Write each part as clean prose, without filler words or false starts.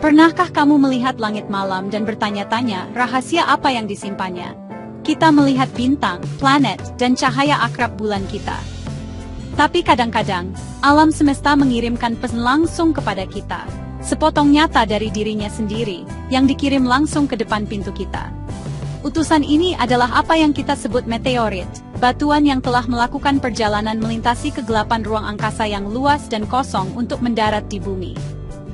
Pernahkah kamu melihat langit malam dan bertanya-tanya rahasia apa yang disimpannya? Kita melihat bintang, planet, dan cahaya akrab bulan kita. Tapi kadang-kadang, alam semesta mengirimkan pesan langsung kepada kita. Sepotong nyata dari dirinya sendiri, yang dikirim langsung ke depan pintu kita. Utusan ini adalah apa yang kita sebut meteorit, batuan yang telah melakukan perjalanan melintasi kegelapan ruang angkasa yang luas dan kosong untuk mendarat di bumi.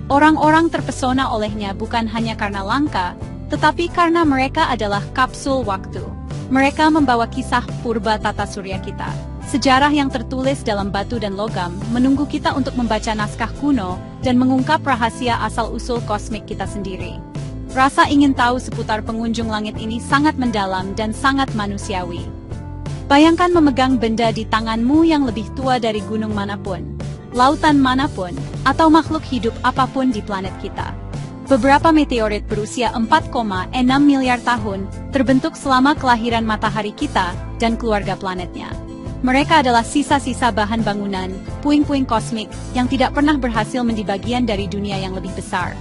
Orang-orang terpesona olehnya bukan hanya karena langka, tetapi karena mereka adalah kapsul waktu. Mereka membawa kisah purba tata surya kita. Sejarah yang tertulis dalam batu dan logam menunggu kita untuk membaca naskah kuno dan mengungkap rahasia asal-usul kosmik kita sendiri. Rasa ingin tahu seputar pengunjung langit ini sangat mendalam dan sangat manusiawi. Bayangkan memegang benda di tanganmu yang lebih tua dari gunung manapun, lautan manapun, atau makhluk hidup apapun di planet kita. Beberapa meteorit berusia 4,6 miliar tahun terbentuk selama kelahiran matahari kita dan keluarga planetnya. Mereka adalah sisa-sisa bahan bangunan, puing-puing kosmik yang tidak pernah berhasil menjadi bagian dari dunia yang lebih besar.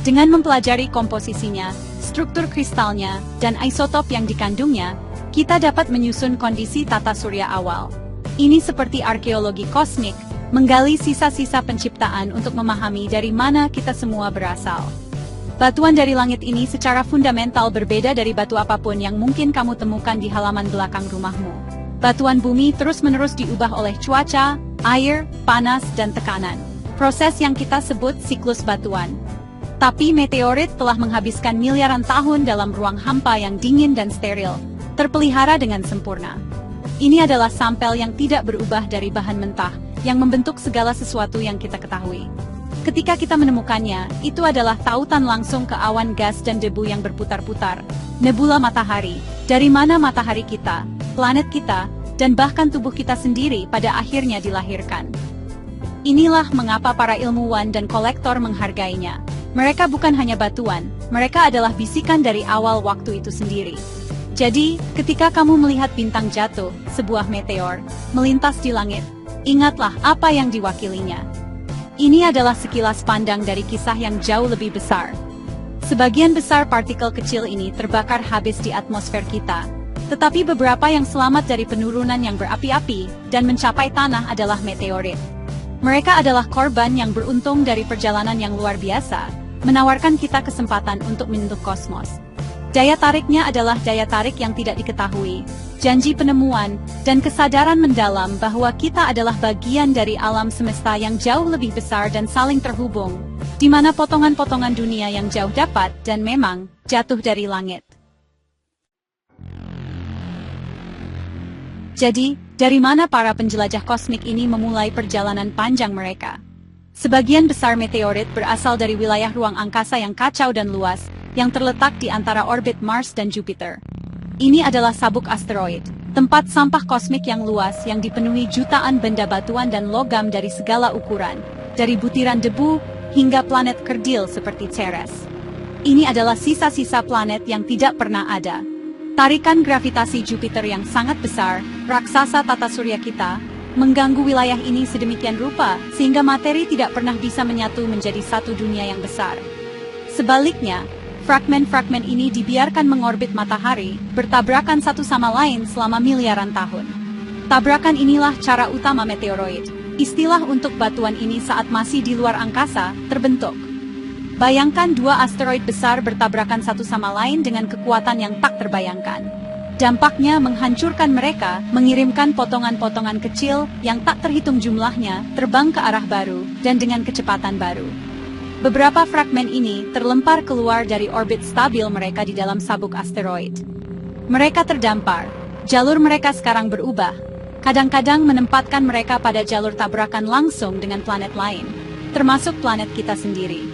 Dengan mempelajari komposisinya, struktur kristalnya, dan isotop yang dikandungnya, kita dapat menyusun kondisi tata surya awal. Ini seperti arkeologi kosmik, menggali sisa-sisa penciptaan untuk memahami dari mana kita semua berasal. Batuan dari langit ini secara fundamental berbeda dari batu apapun yang mungkin kamu temukan di halaman belakang rumahmu. Batuan bumi terus-menerus diubah oleh cuaca, air, panas, dan tekanan. Proses yang kita sebut siklus batuan. Tapi meteorit telah menghabiskan miliaran tahun dalam ruang hampa yang dingin dan steril, terpelihara dengan sempurna. Ini adalah sampel yang tidak berubah dari bahan mentah, yang membentuk segala sesuatu yang kita ketahui. Ketika kita menemukannya, itu adalah tautan langsung ke awan gas dan debu yang berputar-putar, nebula matahari, dari mana matahari kita, planet kita, dan bahkan tubuh kita sendiri pada akhirnya dilahirkan. Inilah mengapa para ilmuwan dan kolektor menghargainya. Mereka bukan hanya batuan, mereka adalah bisikan dari awal waktu itu sendiri. Jadi, ketika kamu melihat bintang jatuh, sebuah meteor, melintas di langit, ingatlah apa yang diwakilinya. Ini adalah sekilas pandang dari kisah yang jauh lebih besar. Sebagian besar partikel kecil ini terbakar habis di atmosfer kita, tetapi beberapa yang selamat dari penurunan yang berapi-api dan mencapai tanah adalah meteorit. Mereka adalah korban yang beruntung dari perjalanan yang luar biasa, menawarkan kita kesempatan untuk menyentuh kosmos. Daya tariknya adalah daya tarik yang tidak diketahui, janji penemuan, dan kesadaran mendalam bahwa kita adalah bagian dari alam semesta yang jauh lebih besar dan saling terhubung, di mana potongan-potongan dunia yang jauh dapat dan memang jatuh dari langit. Jadi, dari mana para penjelajah kosmik ini memulai perjalanan panjang mereka? Sebagian besar meteorit berasal dari wilayah ruang angkasa yang kacau dan luas, yang terletak di antara orbit Mars dan Jupiter. Ini adalah sabuk asteroid, tempat sampah kosmik yang luas yang dipenuhi jutaan benda batuan dan logam dari segala ukuran, dari butiran debu hingga planet kerdil seperti Ceres. Ini adalah sisa-sisa planet yang tidak pernah ada. Tarikan gravitasi Jupiter yang sangat besar, raksasa tata surya kita, mengganggu wilayah ini sedemikian rupa sehingga materi tidak pernah bisa menyatu menjadi satu dunia yang besar. Sebaliknya, fragmen-fragmen ini dibiarkan mengorbit matahari, bertabrakan satu sama lain selama miliaran tahun. Tabrakan inilah cara utama meteoroid. Istilah untuk batuan ini saat masih di luar angkasa, terbentuk. Bayangkan dua asteroid besar bertabrakan satu sama lain dengan kekuatan yang tak terbayangkan. Dampaknya menghancurkan mereka, mengirimkan potongan-potongan kecil yang tak terhitung jumlahnya terbang ke arah baru dan dengan kecepatan baru. Beberapa fragmen ini terlempar keluar dari orbit stabil mereka di dalam sabuk asteroid. Mereka terdampar, jalur mereka sekarang berubah, kadang-kadang menempatkan mereka pada jalur tabrakan langsung dengan planet lain, termasuk planet kita sendiri.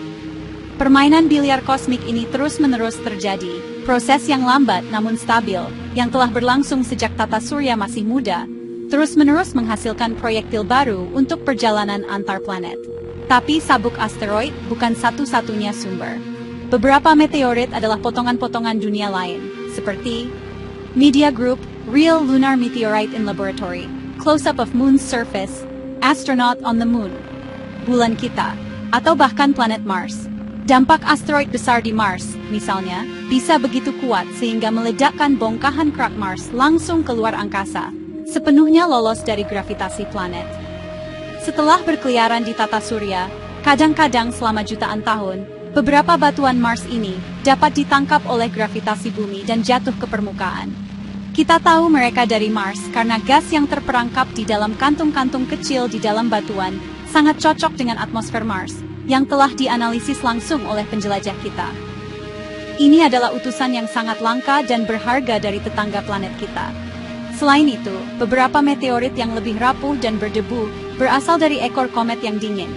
Permainan biliar kosmik ini terus-menerus terjadi. Proses yang lambat namun stabil, yang telah berlangsung sejak tata surya masih muda, terus-menerus menghasilkan proyektil baru untuk perjalanan antar planet. Tapi sabuk asteroid bukan satu-satunya sumber. Beberapa meteorit adalah potongan-potongan dunia lain, seperti Media Group, Real Lunar Meteorite in Laboratory, Close-up of Moon's Surface, Astronaut on the Moon, Bulan Kita, atau bahkan planet Mars. Dampak asteroid besar di Mars, misalnya, bisa begitu kuat sehingga meledakkan bongkahan kerak Mars langsung keluar angkasa, sepenuhnya lolos dari gravitasi planet. Setelah berkeliaran di tata surya, kadang-kadang selama jutaan tahun, beberapa batuan Mars ini dapat ditangkap oleh gravitasi bumi dan jatuh ke permukaan. Kita tahu mereka dari Mars karena gas yang terperangkap di dalam kantung-kantung kecil di dalam batuan sangat cocok dengan atmosfer Mars yang telah dianalisis langsung oleh penjelajah kita. Ini adalah utusan yang sangat langka dan berharga dari tetangga planet kita. Selain itu, beberapa meteorit yang lebih rapuh dan berdebu berasal dari ekor komet yang dingin.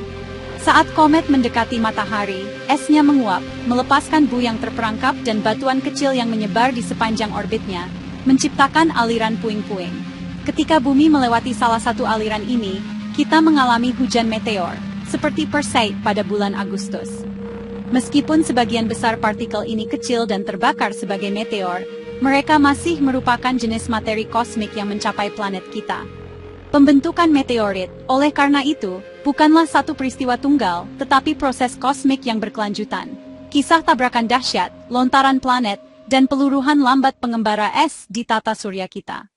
Saat komet mendekati matahari, esnya menguap, melepaskan bu yang terperangkap dan batuan kecil yang menyebar di sepanjang orbitnya, menciptakan aliran puing-puing. Ketika bumi melewati salah satu aliran ini, kita mengalami hujan meteor, seperti Perseid pada bulan Agustus. Meskipun sebagian besar partikel ini kecil dan terbakar sebagai meteor, mereka masih merupakan jenis materi kosmik yang mencapai planet kita. Pembentukan meteorit, oleh karena itu, bukanlah satu peristiwa tunggal, tetapi proses kosmik yang berkelanjutan. Kisah tabrakan dahsyat, lontaran planet, dan peluruhan lambat pengembara es di tata surya kita.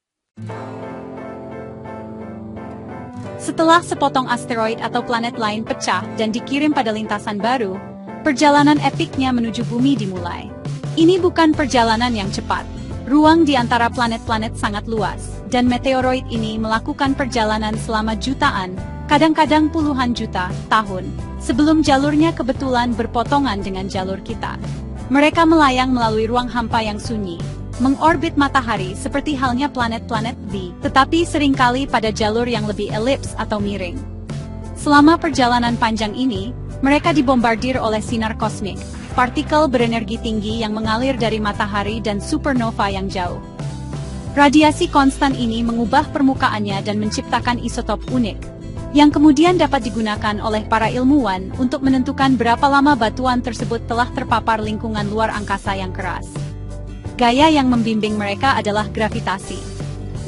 Setelah sepotong asteroid atau planet lain pecah dan dikirim pada lintasan baru, perjalanan epiknya menuju bumi dimulai. Ini bukan perjalanan yang cepat. Ruang di antara planet-planet sangat luas, dan meteoroid ini melakukan perjalanan selama jutaan, kadang-kadang puluhan juta, tahun, sebelum jalurnya kebetulan berpotongan dengan jalur kita. Mereka melayang melalui ruang hampa yang sunyi, mengorbit matahari seperti halnya planet-planet V, tetapi seringkali pada jalur yang lebih elips atau miring. Selama perjalanan panjang ini, mereka dibombardir oleh sinar kosmik, partikel berenergi tinggi yang mengalir dari matahari dan supernova yang jauh. Radiasi konstan ini mengubah permukaannya dan menciptakan isotop unik, yang kemudian dapat digunakan oleh para ilmuwan untuk menentukan berapa lama batuan tersebut telah terpapar lingkungan luar angkasa yang keras. Gaya yang membimbing mereka adalah gravitasi.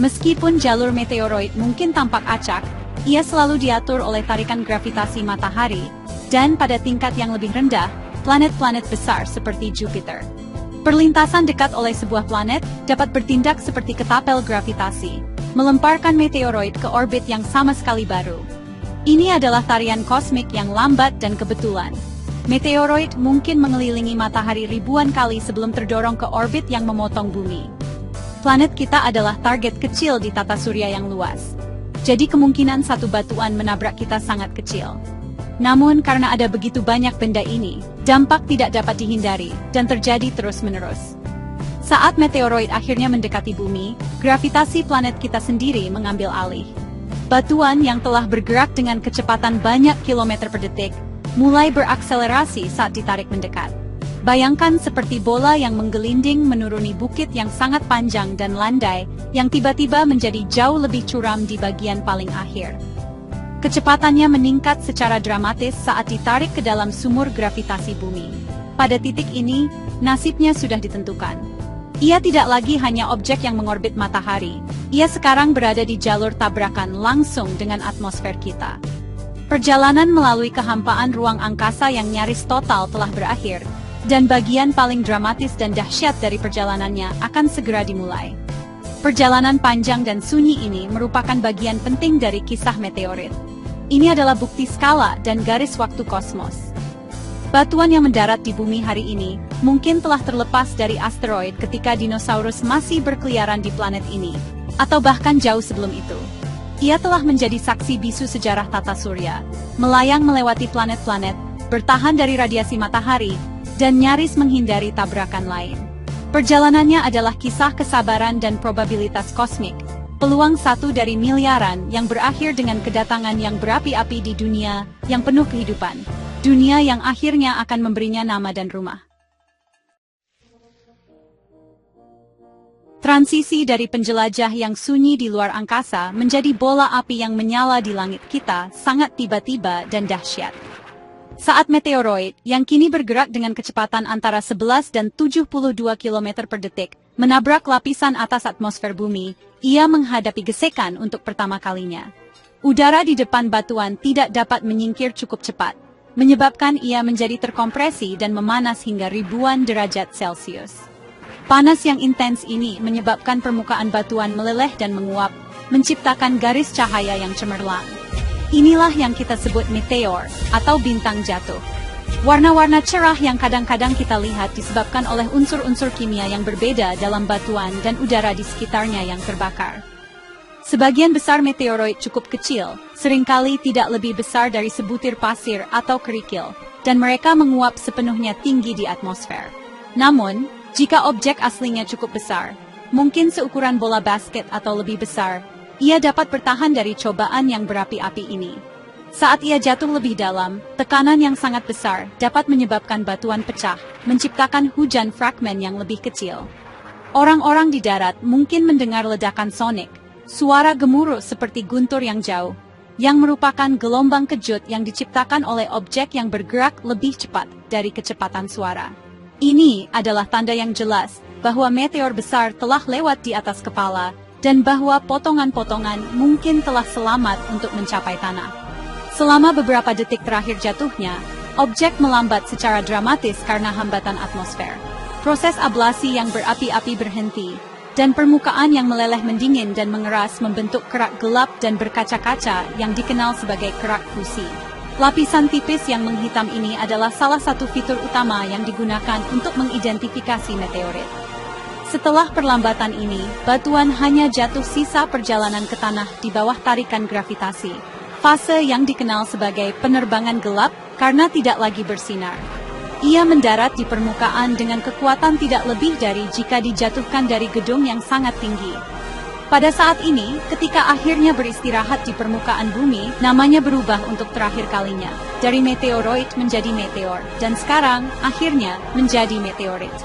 Meskipun jalur meteoroid mungkin tampak acak, ia selalu diatur oleh tarikan gravitasi matahari, dan pada tingkat yang lebih rendah, planet-planet besar seperti Jupiter. Perlintasan dekat oleh sebuah planet dapat bertindak seperti ketapel gravitasi, melemparkan meteoroid ke orbit yang sama sekali baru. Ini adalah tarian kosmik yang lambat dan kebetulan. Meteoroid mungkin mengelilingi matahari ribuan kali sebelum terdorong ke orbit yang memotong bumi. Planet kita adalah target kecil di tata surya yang luas. Jadi kemungkinan satu batuan menabrak kita sangat kecil. Namun karena ada begitu banyak benda ini, dampak tidak dapat dihindari dan terjadi terus-menerus. Saat meteoroid akhirnya mendekati bumi, gravitasi planet kita sendiri mengambil alih. Batuan yang telah bergerak dengan kecepatan banyak kilometer per detik, mulai berakselerasi saat ditarik mendekat. Bayangkan seperti bola yang menggelinding menuruni bukit yang sangat panjang dan landai, yang tiba-tiba menjadi jauh lebih curam di bagian paling akhir. Kecepatannya meningkat secara dramatis saat ditarik ke dalam sumur gravitasi bumi. Pada titik ini, nasibnya sudah ditentukan. Ia tidak lagi hanya objek yang mengorbit matahari, ia sekarang berada di jalur tabrakan langsung dengan atmosfer kita. Perjalanan melalui kehampaan ruang angkasa yang nyaris total telah berakhir, dan bagian paling dramatis dan dahsyat dari perjalanannya akan segera dimulai. Perjalanan panjang dan sunyi ini merupakan bagian penting dari kisah meteorit. Ini adalah bukti skala dan garis waktu kosmos. Batuan yang mendarat di bumi hari ini mungkin telah terlepas dari asteroid ketika dinosaurus masih berkeliaran di planet ini, atau bahkan jauh sebelum itu. Ia telah menjadi saksi bisu sejarah tata surya, melayang melewati planet-planet, bertahan dari radiasi matahari, dan nyaris menghindari tabrakan lain. Perjalanannya adalah kisah kesabaran dan probabilitas kosmik, peluang satu dari miliaran yang berakhir dengan kedatangan yang berapi-api di dunia yang penuh kehidupan, dunia yang akhirnya akan memberinya nama dan rumah. Transisi dari penjelajah yang sunyi di luar angkasa menjadi bola api yang menyala di langit kita sangat tiba-tiba dan dahsyat. Saat meteoroid, yang kini bergerak dengan kecepatan antara 11 dan 72 km per detik, menabrak lapisan atas atmosfer bumi, ia menghadapi gesekan untuk pertama kalinya. Udara di depan batuan tidak dapat menyingkir cukup cepat. menyebabkan ia menjadi terkompresi dan memanas hingga ribuan derajat Celcius. Panas yang intens ini menyebabkan permukaan batuan meleleh dan menguap, menciptakan garis cahaya yang cemerlang. Inilah yang kita sebut meteor, atau bintang jatuh. Warna-warna cerah yang kadang-kadang kita lihat disebabkan oleh unsur-unsur kimia yang berbeda dalam batuan dan udara di sekitarnya yang terbakar. Sebagian besar meteoroid cukup kecil, seringkali tidak lebih besar dari sebutir pasir atau kerikil, dan mereka menguap sepenuhnya tinggi di atmosfer. Namun, jika objek aslinya cukup besar, mungkin seukuran bola basket atau lebih besar, ia dapat bertahan dari cobaan yang berapi-api ini. Saat ia jatuh lebih dalam, tekanan yang sangat besar dapat menyebabkan batuan pecah, menciptakan hujan fragmen yang lebih kecil. Orang-orang di darat mungkin mendengar ledakan sonik, suara gemuruh seperti guntur yang jauh, yang merupakan gelombang kejut yang diciptakan oleh objek yang bergerak lebih cepat dari kecepatan suara. Ini adalah tanda yang jelas bahwa meteor besar telah lewat di atas kepala, dan bahwa potongan-potongan mungkin telah selamat untuk mencapai tanah. Selama beberapa detik terakhir jatuhnya, objek melambat secara dramatis karena hambatan atmosfer. Proses ablasi yang berapi-api berhenti, dan permukaan yang meleleh mendingin dan mengeras membentuk kerak gelap dan berkaca-kaca yang dikenal sebagai kerak fusi. Lapisan tipis yang menghitam ini adalah salah satu fitur utama yang digunakan untuk mengidentifikasi meteorit. Setelah perlambatan ini, batuan hanya jatuh sisa perjalanan ke tanah di bawah tarikan gravitasi, fase yang dikenal sebagai penerbangan gelap karena tidak lagi bersinar. Ia mendarat di permukaan dengan kekuatan tidak lebih dari jika dijatuhkan dari gedung yang sangat tinggi. Pada saat ini, ketika akhirnya beristirahat di permukaan bumi, namanya berubah untuk terakhir kalinya, dari meteoroid menjadi meteor, dan sekarang, akhirnya, menjadi meteorit.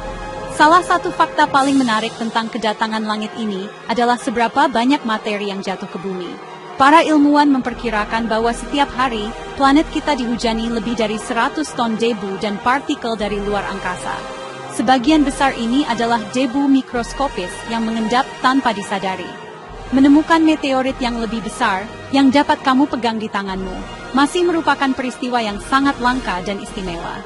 Salah satu fakta paling menarik tentang kedatangan langit ini adalah seberapa banyak materi yang jatuh ke bumi. Para ilmuwan memperkirakan bahwa setiap hari, planet kita dihujani lebih dari 100 ton debu dan partikel dari luar angkasa. Sebagian besar ini adalah debu mikroskopis yang mengendap tanpa disadari. Menemukan meteorit yang lebih besar, yang dapat kamu pegang di tanganmu, masih merupakan peristiwa yang sangat langka dan istimewa.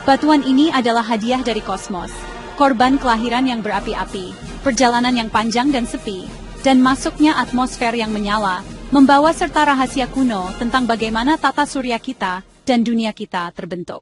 Batuan ini adalah hadiah dari kosmos, korban kelahiran yang berapi-api, perjalanan yang panjang dan sepi, dan masuknya atmosfer yang menyala, membawa serta rahasia kuno tentang bagaimana tata surya kita dan dunia kita terbentuk.